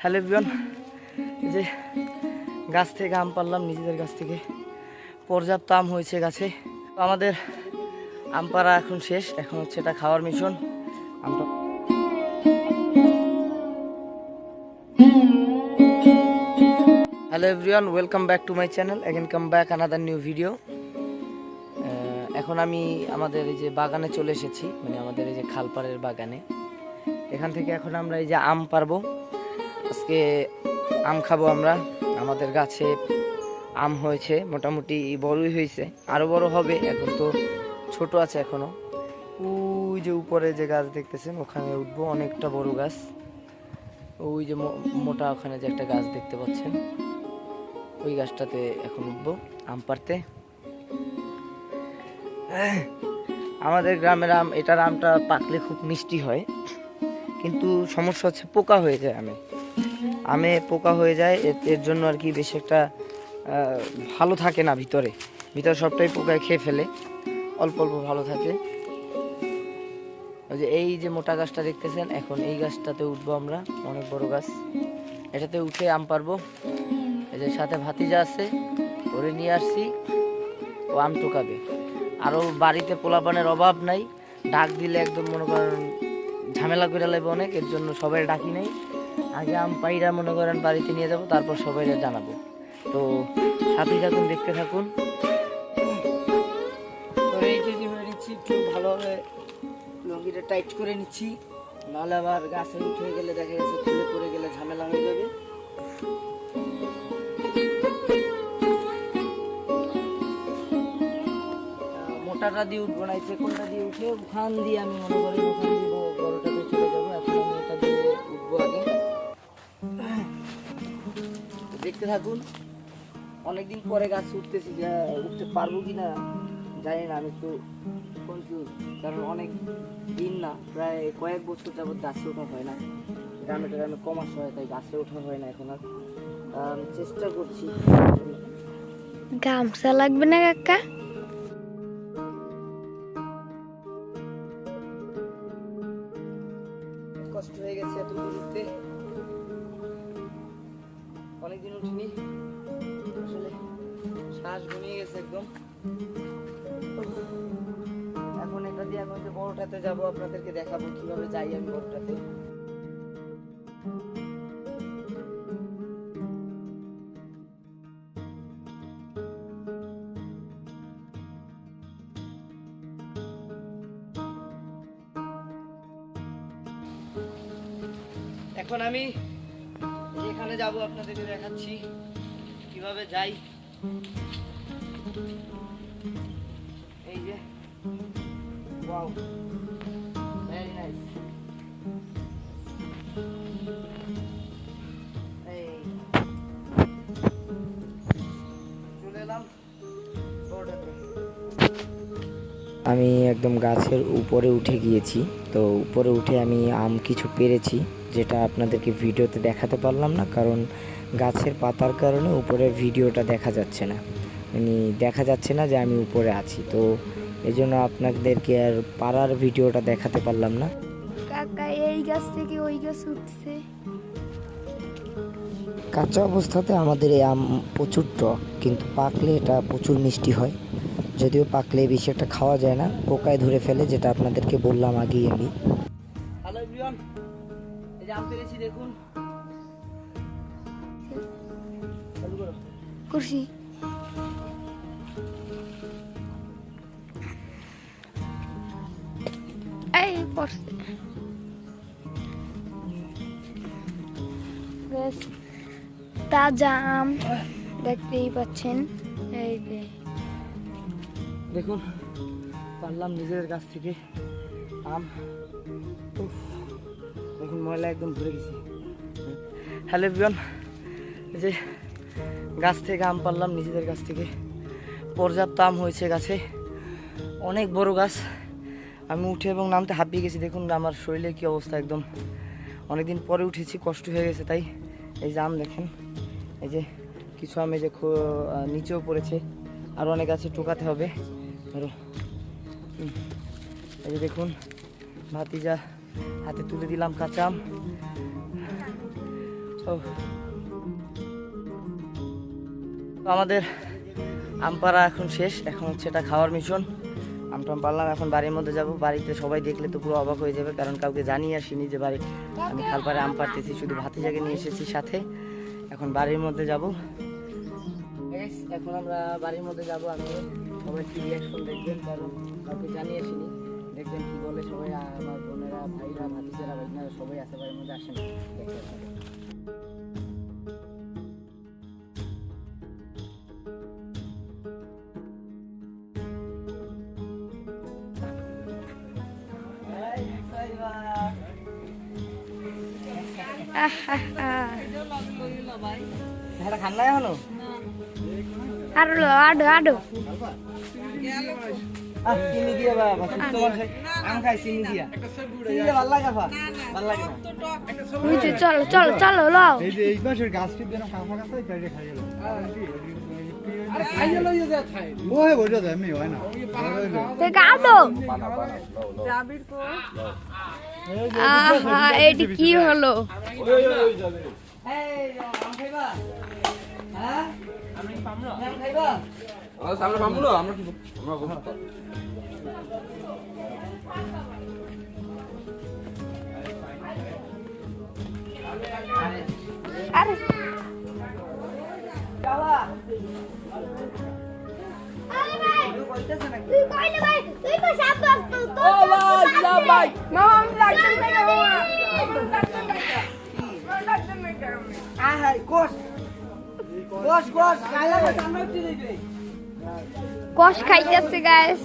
Hello everyone, যে গাছ থেকে আম পারলাম, নিজেদের গাছ থেকে পর্যাপ্ত আম হয়েছে গাছে। তো আমাদের আম পাড়া এখন শেষ, এখন হচ্ছে এটা খাওয়ার মিশন। আমটা hello everyone, welcome back to my channel, again come back another new video. এখন আমি আমাদের এই যে বাগানে চলে এসেছি, মানে আমাদের এই যে খালপাড়ের বাগানে। এখান থেকে এখন আমরা এই যে আম পারবো। আজকে আম খাবো আমরা। আমাদের গাছে আম হয়েছে, মোটামুটি বড়ই হয়েছে, আরো বড় হবে। এখন তো ছোট আছে এখনো। ওই যে উপরে যে গাছ দেখতেছেন ওখানে উঠবো, অনেকটা বড় গাছ। ওই যে মোটা ওখানে যে একটা গাছ দেখতে পাচ্ছেন, ওই গাছটাতে এখন উঠবো আম পাড়তে। আমাদের গ্রামের আম, এটার আমটা পাকলে খুব মিষ্টি হয়, কিন্তু সমস্যা হচ্ছে পোকা হয়ে যায় আমে পোকা হয়ে যায়। এর জন্য আর কি বেশি একটা ভালো থাকে না, ভিতরে সবটাই পোকায় খেয়ে ফেলে, অল্প অল্প ভালো থাকে। ওই যে এই যে মোটা গাছটা দেখতেছেন, এখন এই গাছটাতে উঠবো আমরা, অনেক বড় গাছ। এটাতে উঠে আম পারবো। এই যে সাথে ভাতিজা আছে, ওরে নিয়ে আসছি, ও আম টোকাবে। আরও বাড়িতে পোলাপানের অভাব নাই, ডাক দিলে একদম মনে করেন ঝামেলা করে লাগবে অনেক, এর জন্য সবাই ডাকি নাই। আগে আম পাইরা মনে করেন বাড়িতে নিয়ে যাব, তারপর সবাই জানাবো। তো সাথে থাকুন, দেখতে থাকুন। রেডি হয়ে নিচ্ছি, একটু ভালোভাবে লঙ্গিটা টাইট করে নিচ্ছি, নাহলে আবার গাছে উঠে গেলে দেখা গেছে খুলে পড়ে গেলে ঝামেলা হয়ে যাবে। মোটাটা দিয়ে উঠবো না, কোনটা দিয়ে উঠে ওখান দিয়ে আমি মনে করি ওখান দিয়ে বড়টাতে চলে যাবো। এখন আমি এটা দিয়ে উঠবো আগে, দেখতে থাকুন। অনেকদিন পরে গাছ উঠতেছি, যা উঠতে পারবো কিনা জানি না, আমি একটু কনফিউজ। কারণ অনেক দিন না, প্রায় কয়েক বছর যাবত গাছে ওঠা হয় না, গ্রামে কম আসা হয়, তাই গাছে ওঠা হয় না এখন আর। আমি চেষ্টা করছি। গামছা লাগবে না কাকা? কষ্ট হয়ে গেছে এত দূর উঠতে, অনেকদিন উঠিনি, আসলে শ্বাস ঘুমিয়ে গেছে একদম। এখন এটা দিয়ে এখন যে বড়টাতে যাবো, আপনাদেরকে দেখাবো কিভাবে যাই আমি বড়টাতে। এখন আমি যেখানে যাব আপনাদেরকে দেখাচ্ছি কিভাবে যাই। এই যে ওয়াও, ভেরি নাইস। এই চলে এলাম বড়টাতে। আমি একদম গাছের উপরে উঠে গিয়েছি। তো উপরে উঠে আমি আম কিছু পেরেছি, যেটা আপনাদেরকে ভিডিওতে দেখাতে পারলাম না, কারণ গাছের পাতার কারণে উপরে ভিডিওটা দেখা যাচ্ছে না, মানে দেখা যাচ্ছে না যে আমি উপরে আছি। তো এই জন্য আপনাদেরকে আর পাড়ার ভিডিওটা দেখাতে পারলাম না। কাকা এই গাছ থেকে ওই গাছ উঠছে। কাঁচা অবস্থাতে আমাদের এই আম প্রচুর টক, কিন্তু পাকলে এটা প্রচুর মিষ্টি হয়। যদিও পাকলে বেশি একটা খাওয়া যায় না, পোকায় ধরে ফেলে, যেটা আপনাদেরকে বললাম আগেই আমি। হ্যালো এভরিওয়ান, এই যে আম পেরেছি দেখুন। চালু করো। করছি। এই পড়ছে বেশ তাজা আম দেখতেই পাচ্ছেন। এই যে দেখুন, পারলাম নিজের গাছ থেকে আম। দেখুন ময়লা একদম ভরে গেছে। হ্যালো এভরিওয়ান, এই যে গাছ থেকে আম পারলাম, নিজেদের গাছ থেকে পর্যাপ্ত আম হয়েছে গাছে, অনেক বড় গাছ। আমি উঠে এবং নামতে হাঁপিয়ে গেছি। দেখুন আমার শরীরে কী অবস্থা, একদম অনেকদিন পরে উঠেছি, কষ্ট হয়ে গেছে। তাই এই যে আম দেখেন, এই যে কিছু আম এই যে নিচেও পড়েছে, আর অনেক গাছে টোকাতে হবে। ধরো এই যে দেখুন, ভাতিজা হাতে তুলে দিলাম কাঁচা আম। তো আমাদের আম পাড়া এখন শেষ, এখন হচ্ছে এটা খাওয়ার মিশন। আমটাম পারলাম, এখন বাড়ির মধ্যে যাব। বাড়িতে সবাই দেখলে তো পুরো অবাক হয়ে যাবে, কারণ কাউকে জানিয়ে আসিনি যে বাড়ি আমি খালপাড়ে আম পাড়তেছি, শুধু ভাতিজাকে নিয়ে এসেছি সাথে। এখন বাড়ির মধ্যে যাব। এখন আমরা বাড়ির মধ্যে যাব। আমি সবাই কি রিয়াকশন দেখবেন, কারণ কাউকে জানিয়ে আসিনি। দেখবেন কি বলে সবাই, আমার বোনেরা, ভাইরা, ভাতিজারা, ভাইনারা সবাই আছে বাড়ির মধ্যে। আসেন দেখতে পাবেন। এটা খান নাই এখনো? আডো আডো আডো চিনি দিয়ে বাবা, তোমার আম খাই চিনি দিয়া। চিনি দিয়ে ভালো লাগে, ভালো লাগে না। বুঝতে চলো চলো চলো লাও এই যে এই মাসের গাছটির জন্য খাওয়া গাছ বাইরে খাই গেল ওহে বোঝা যায় আমি হয় না থেকে আডো। আহা এটি কি হলো? আম খাইবা? হ্যাঁ আমি পামলো। আম খাইবা? আমরা পামলো, আমরা কি আমরা আরে যাওয়া তুই কইলে ভাই তুই তো সাপ আসত তো ও ভাই যা ভাই মামা আমি লাগতে থেকে আহাই কোষ কোষ কোষ খাইলা তো আমরা উঠে যাইবে। কষ খাইতেছে গাইস।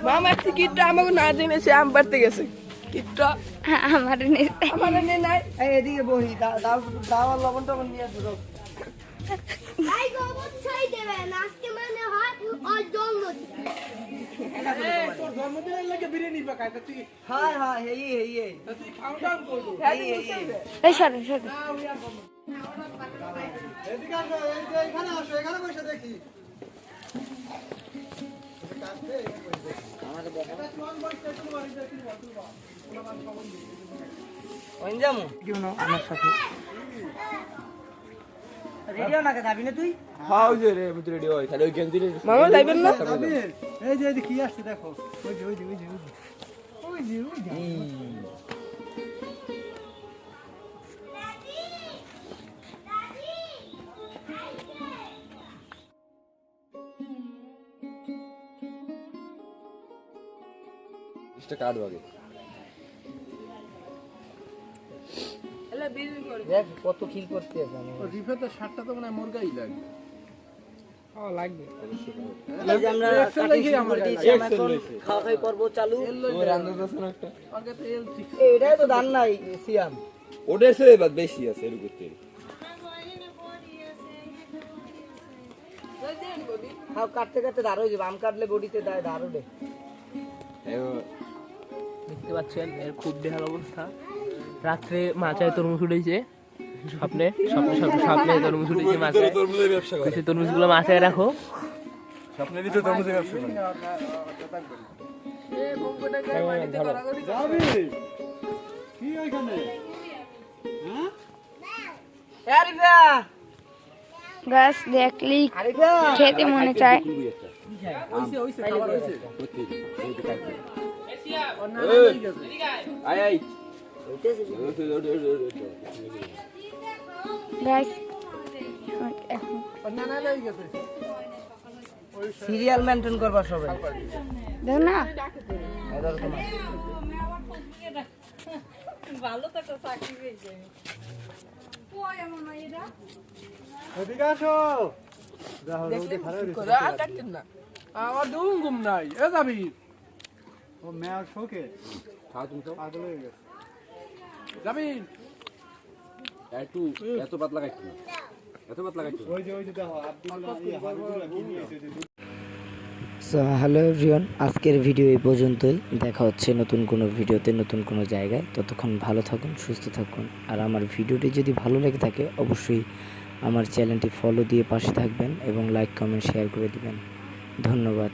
মামার টিকিটটা আমাকে না জেনেছে আম পাড়তে গেছে টিকিটটা আমার নেই আমার নে নাই। এই এদিকে বহি, দাও দাও আর লবণ টবণ নিয়ে আসো। ভাই অবশ্যই দেবেন, আজকে মানে হয় আর জন্মদিন। তোর জন্মদিনের লাগে বিরিয়ানি পাকাইতা তুই হাই হাই এই এই এই তুই খাও ডাউন করবো। এই সরে সরে এদিকে আসো, এই যে এখানে আসো, এখানে বসে দেখি ওইনজামু কি হলো আমার সাথে রেডিও না যাবি না তুই? হাউ যে রে আমি তো রেডি হই, তাহলে ওই গেঞ্জি রে মামা যাইবেন না? জামিল, এই যে এদিকে কি আসছে দেখো ওই যে ওই যে ওই যে ওই যে ওই যে এটা কাটবো আগে। দেখ কত খিল করতে আছে। আমি রিফাতের শার্টটা তো মানে মুরগাই লাগে হ্যাঁ লাগবে। এই যে আমরা কাটিং করে দিয়েছি, আমরা এখন খাওয়া খাই পর্ব চালু। ওই রান্না আছে না একটা, আগে তো এল ঠিক এই এটাই তো ধান নাই সিয়াম। ওদের সে বাদ বেশি আছে এর করতে। খাও কাটতে কাটতে দাঁড় হয়ে যাবে, আম কাটলে বডিতে দাঁড় ওঠে। দেখতে পাচ্ছেন এর খুব বেহাল অবস্থা। রাত্রে মাচায় তরমুজ উঠেছে, স্বপ্নে স্বপ্নে স্বপ্নে স্বপ্নে তরমুজ উঠেছে মাচায়। তরমুজের ব্যবসা করে, কিছু তরমুজগুলো মাচায় রাখো। স্বপ্নেরই তো তরমুজের ব্যবসা করে। জামিল কি ওইখানে হ্যাঁ আরিফা গাছ দেখলি আরিফা খেতে মনে চায়। আই আই গাছ সিরিয়াল মেইনটেইন করবা সবাই। দেখ না এই ধরো তোমার এদিকে আসো দেখো রোদে খারাপ করে আর ডাকতেন না, আমার দুম ঘুম নাই। এ যাবি ও মেয়ার শোকে খাও তুমি খাও। পাগল হয়ে গেছে যাবি একটু এত পাতলা কাটছো না, এত পাতলা কাটছো। ওই যে দেখো আব্দুল্লাহ হাবিবুল্লাহ কি নিয়েছে সো হ্যালো এভরিওয়ান, আজকের ভিডিও এই পর্যন্তই। দেখা হচ্ছে নতুন কোনো ভিডিওতে, নতুন কোনো জায়গায়। ততক্ষণ ভালো থাকুন, সুস্থ থাকুন। আর আমার ভিডিওটি যদি ভালো লেগে থাকে অবশ্যই আমার চ্যানেলটি ফলো দিয়ে পাশে থাকবেন এবং লাইক কমেন্ট শেয়ার করে দিবেন। ধন্যবাদ।